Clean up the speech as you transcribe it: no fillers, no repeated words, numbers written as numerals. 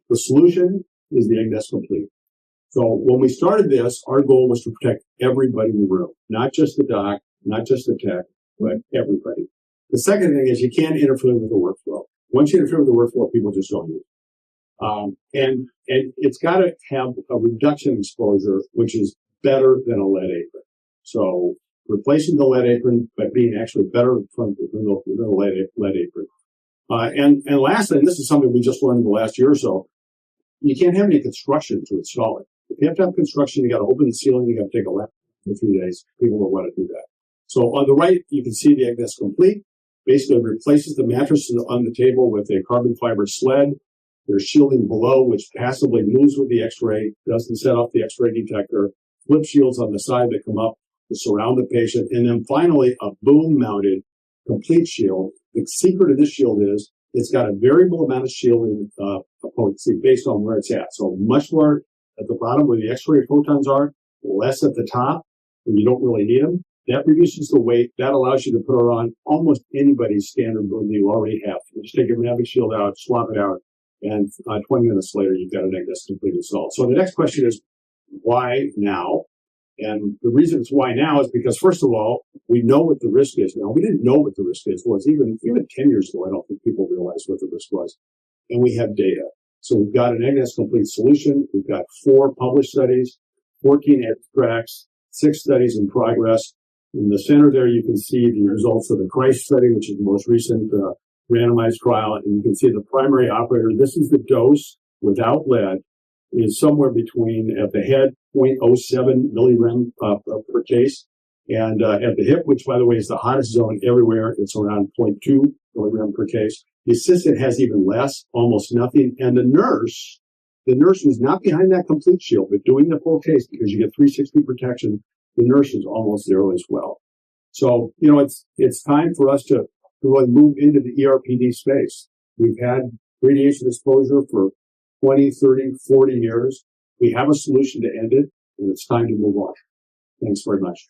The solution is the EggNest Complete. So when we started this, our goal was to protect everybody in the room, not just the doc, not just the tech, but everybody. The second thing is you can't interfere with the workflow. Once you interfere with the workflow, people just don't use it. And it's got to have a reduction in exposure, which is better than a lead apron. So replacing the lead apron, but being actually better than the lead apron. And lastly, and this is something we just learned in the last year or so, you can't have any construction to install it. If you have to have construction, you got to open the ceiling, you got to take a lap for 3 days. People will want to do that. So on the right, you can see the EggNest Complete. Basically, it replaces the mattress on the table with a carbon fiber sled. There's shielding below, which passively moves with the X-ray, doesn't set off the X-ray detector, flip shields on the side that come up to surround the patient, and then finally a boom-mounted complete shield. The secret of this shield is it's got a variable amount of shielding potency based on where it's at. So much more at the bottom where the X-ray photons are, less at the top where you don't really need them. That reduces the weight. That allows you to put it on almost anybody's standard boom you already have. You just take your Mavic shield out, swap it out, and 20 minutes later, you've got an EggNest Complete installed. So the next question is, why now? And the reason it's why now is because, first of all, we know what the risk is now. We didn't know what the risk is. Well, it's even 10 years ago, I don't think people realized what the risk was. And we have data. So we've got an EggNest Complete solution. We've got 4 published studies, 14 abstracts, 6 studies in progress. In the center there, you can see the results of the Christ study, which is the most recent randomized trial. And you can see the primary operator. This is the dose without lead, is somewhere between, at the head, 0.07 milligram per case. And at the hip, which, by the way, is the hottest zone everywhere, it's around 0.2 milligram per case. The assistant has even less, almost nothing. And the nurse who's not behind that complete shield, but doing the full case because you get 360 protection, the nurse is almost zero as well. So, it's time for us to really move into the ERPD space. We've had radiation exposure for 20, 30, 40 years. We have a solution to end it, and it's time to move on. Thanks very much.